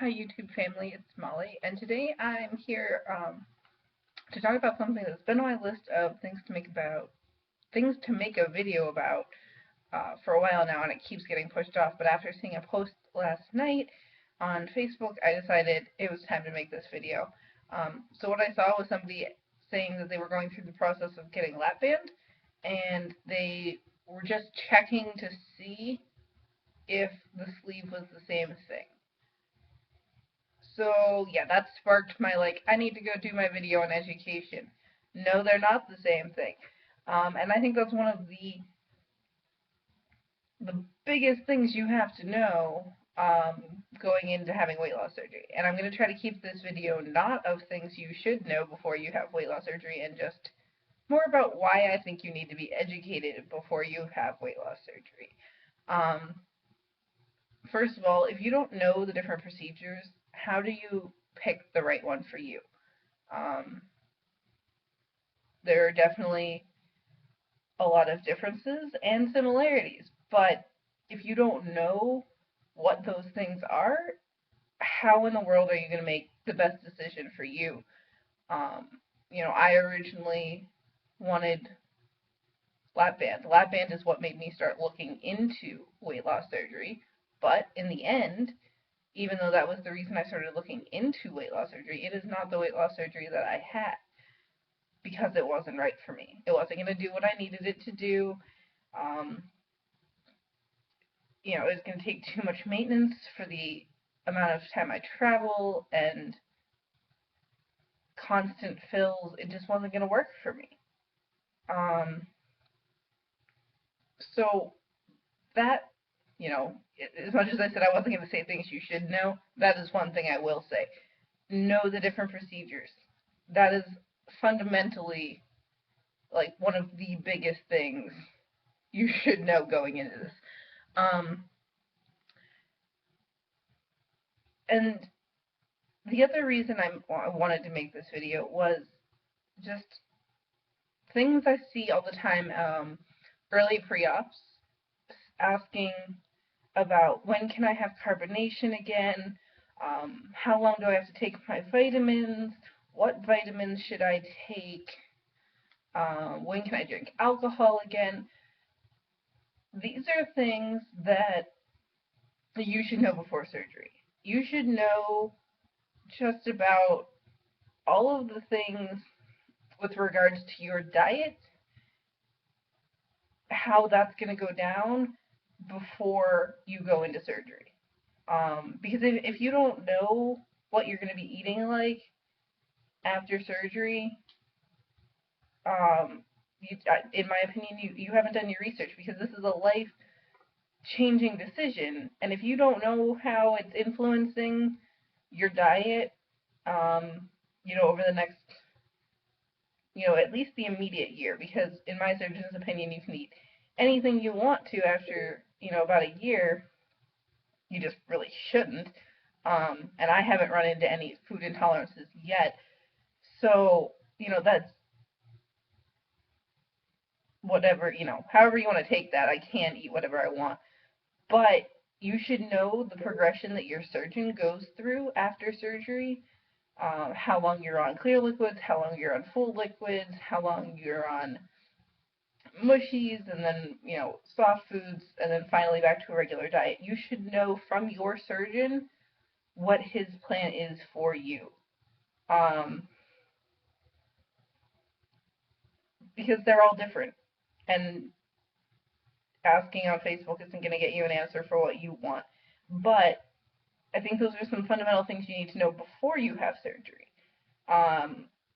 Hi YouTube family, it's Molly, and today I'm here to talk about something that's been on my list of things to make a video about for a while now, and it keeps getting pushed off. But after seeing a post last night on Facebook, I decided it was time to make this video. So what I saw was somebody saying that they were going through the process of getting lap band, and they were just checking to see if the sleeve was the same thing. So yeah, that sparked my I need to go do my video on education. No, they're not the same thing. And I think that's one of the biggest things you have to know going into having weight loss surgery. And I'm going to try to keep this video not of things you should know before you have weight loss surgery, and just more about why I think you need to be educated before you have weight loss surgery. Um, First of all, if you don't know the different procedures, how do you pick the right one for you? Um, there are definitely a lot of differences and similarities, but if you don't know what those things are, how in the world are you going to make the best decision for you? Um, I originally wanted lap band. Lap band is what made me start looking into weight loss surgery, but in the end, even though that was the reason I started looking into weight loss surgery, it is not the weight loss surgery that I had, because it wasn't right for me. It wasn't going to do what I needed it to do. Um, it was going to take too much maintenance for the amount of time I travel and constant fills. It just wasn't going to work for me. Um, so that, as much as I said I wasn't going to say things you should know, that is one thing I will say. Know the different procedures. That is fundamentally one of the biggest things you should know going into this. And the other reason I wanted to make this video was just things I see all the time, early pre-ops asking about when can I have carbonation again, how long do I have to take my vitamins, what vitamins should I take, when can I drink alcohol again. These are things that you should know before surgery. You should know just about all of the things with regards to your diet, how that's going to go down before you go into surgery. Because if you don't know what you're going to be eating like after surgery, in my opinion, you haven't done your research, because this is a life-changing decision. And if you don't know how it's influencing your diet, over the next, at least the immediate year, because in my surgeon's opinion, you can eat anything you want to after, about a year. You just really shouldn't. And I haven't run into any food intolerances yet. So, that's whatever, however you want to take that. I can eat whatever I want. But you should know the progression that your surgeon goes through after surgery, how long you're on clear liquids, how long you're on full liquids, how long you're on mushies, and then, soft foods, and then finally back to a regular diet. You should know from your surgeon what his plan is for you. Because they're all different. And asking on Facebook isn't going to get you an answer for what you want. But I think those are some fundamental things you need to know before you have surgery.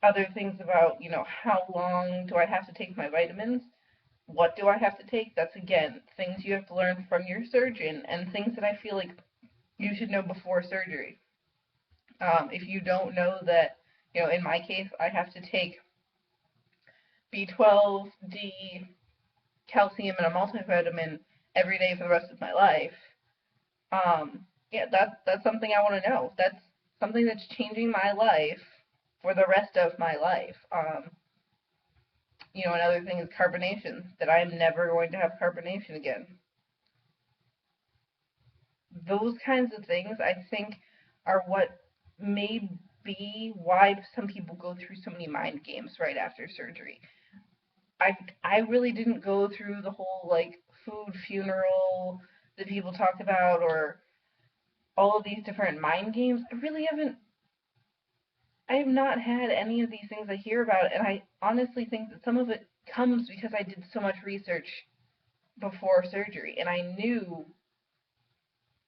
Other things about, how long do I have to take my vitamins? What do I have to take? That's, again, things you have to learn from your surgeon, and things that I feel like you should know before surgery. If you don't know that, in my case, I have to take B12, D, calcium, and a multivitamin every day for the rest of my life, yeah, that's something I want to know. That's something that's changing my life for the rest of my life. Another thing is carbonation, that I am never going to have carbonation again. Those kinds of things, I think, are what may be why some people go through so many mind games right after surgery. I really didn't go through the whole like food funeral that people talk about, or all of these different mind games. I have not had any of these things I hear about, and I honestly think that some of it comes because I did so much research before surgery, and I knew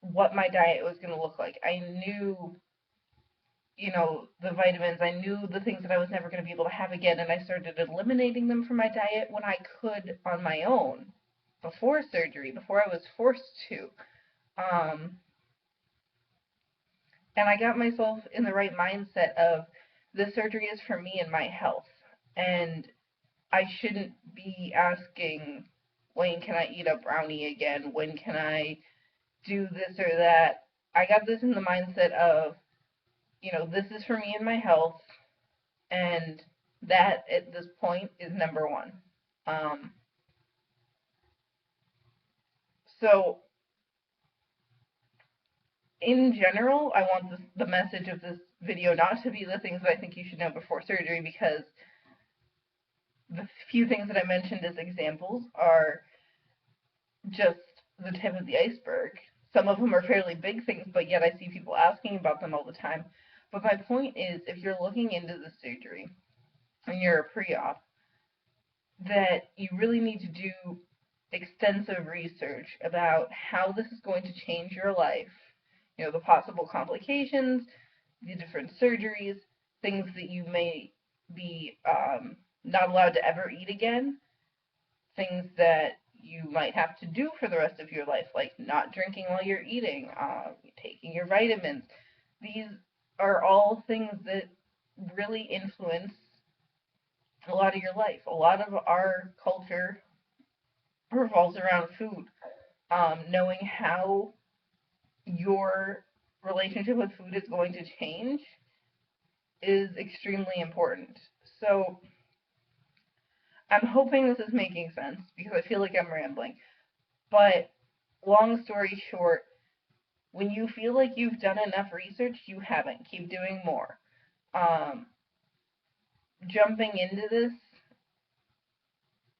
what my diet was going to look like. I knew, the vitamins. I knew the things that I was never going to be able to have again, and I started eliminating them from my diet when I could on my own before surgery, before I was forced to. Um, and I got myself in the right mindset of this surgery is for me and my health, and I shouldn't be asking, when can I eat a brownie again? When can I do this or that? I got this in the mindset of, this is for me and my health, and that at this point is number one. Um, so, in general, I want the message of this video not to be the things that I think you should know before surgery, because the few things that I mentioned as examples are just the tip of the iceberg. Some of them are fairly big things, but yet I see people asking about them all the time. But my point is, if you're looking into the surgery and you're a pre-op, that you really need to do extensive research about how this is going to change your life. The possible complications, the different surgeries, things that you may be not allowed to ever eat again, things that you might have to do for the rest of your life, like not drinking while you're eating, taking your vitamins. These are all things that really influence a lot of your life. A lot of our culture revolves around food. Knowing how your relationship with food is going to change is extremely important. So I'm hoping this is making sense, because I feel like I'm rambling. But long story short, when you feel like you've done enough research, you haven't. Keep doing more. Um, Jumping into this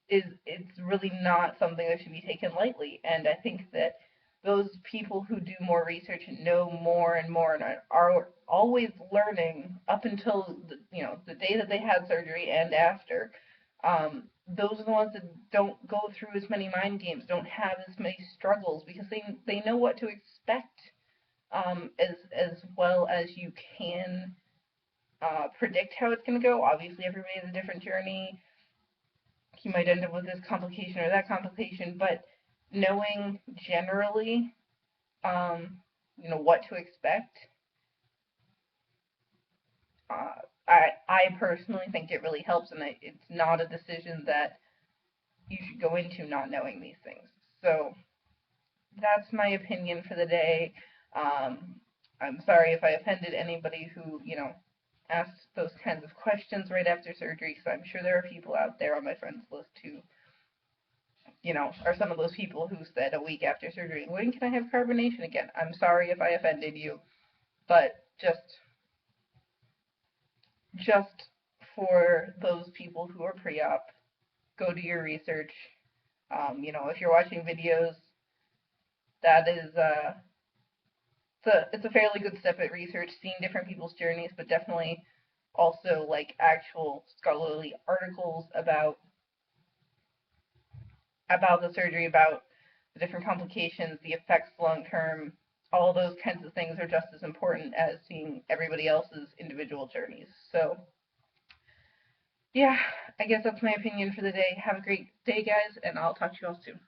it's really not something that should be taken lightly. And I think that those people who do more research and know more and more and are always learning up until the day that they had surgery and after. Those are the ones that don't go through as many mind games, don't have as many struggles, because they know what to expect, as well as you can predict how it's going to go. Obviously, everybody has a different journey. You might end up with this complication or that complication, but knowing generally, what to expect, I personally think it really helps, and it's not a decision that you should go into not knowing these things. So that's my opinion for the day. I'm sorry if I offended anybody who, asked those kinds of questions right after surgery, because I'm sure there are people out there on my friends list who, are some of those people who said a week after surgery, when can I have carbonation again? I'm sorry if I offended you, but just for those people who are pre-op, go do your research. If you're watching videos, that is it's a fairly good step at research, seeing different people's journeys, but definitely also like actual scholarly articles about the surgery, about the different complications, the effects long term. All those kinds of things are just as important as seeing everybody else's individual journeys. So yeah, I guess that's my opinion for the day. Have a great day, guys, and I'll talk to you all soon.